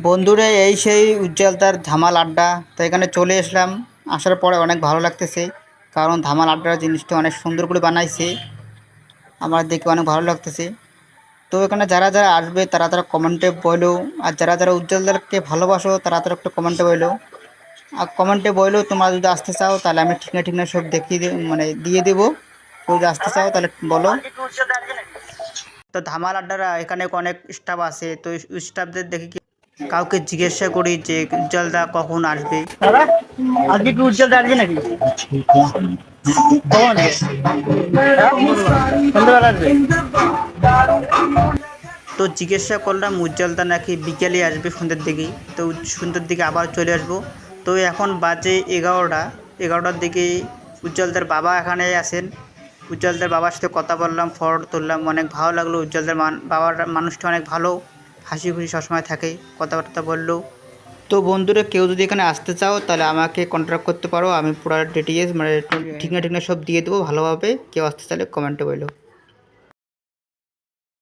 বন্ধুরা এই সেই উজ্জ্বলতার ধামাল আড্ডা। তো এখানে চলে আসলাম, আসার পরে অনেক ভালো লাগতেছে, কারণ ধামাল আড্ডার জিনিসটা অনেক সুন্দর করে বানাইছে, আমার দেখে অনেক ভালো লাগতেছে। তো এখানে যারা যারা আসবে তারা তারা কমেন্টে বলো, আর যারা যারা উজ্জ্বলদারকে ভালোবাসো তারা তারা একটা কমেন্টে বলো, আর কমেন্টে বলো তোমরা যদি আসতে চাও তাহলে আমি ঠিক না সব দেখিয়ে মানে দিয়ে দেবো। কেউ যদি আসতে চাও তাহলে বলো। তো ধামাল আড্ডারা এখানে অনেক স্টাফ আছে, তো স্টাফদের দেখে কি কাউকে জিজ্ঞাসা করি যে উজ্জ্বলদা কখন আসবে। দাদা আজকে কি উজ্জ্বলদা আসবে নাকি? কখন আসবে? সন্ধ্যাবেলা আসবে। তো জিজ্ঞাসা করলাম উজ্জ্বলদা নাকি বিকেলে আসবে সন্ধ্যের দিকেই, তো সন্ধ্যের দিকে আবার চলে আসবো। তো এখন বাজে 11টার দিকে উজ্জ্বলদার বাবা এখানে আসেন। উজ্জ্বলদার বাবার সাথে কথা বললাম, ফটো তুললাম, অনেক ভালো লাগলো। উজ্জ্বলদার বাবার মানুষটা অনেক ভালো, হাসি খুশি সবসময় থাকে, কথাবার্তা বললো। তো বন্ধুরা কেউ যদি এখানে আসতে চাও তাহলে আমাকে কন্ট্যাক্ট করতে পারো, আমি পুরো ডিটেলস মানে ঠিক না সব দিয়ে দেবো ভালোভাবে। কেউ আসতে চাইলে কমেন্টে বলো।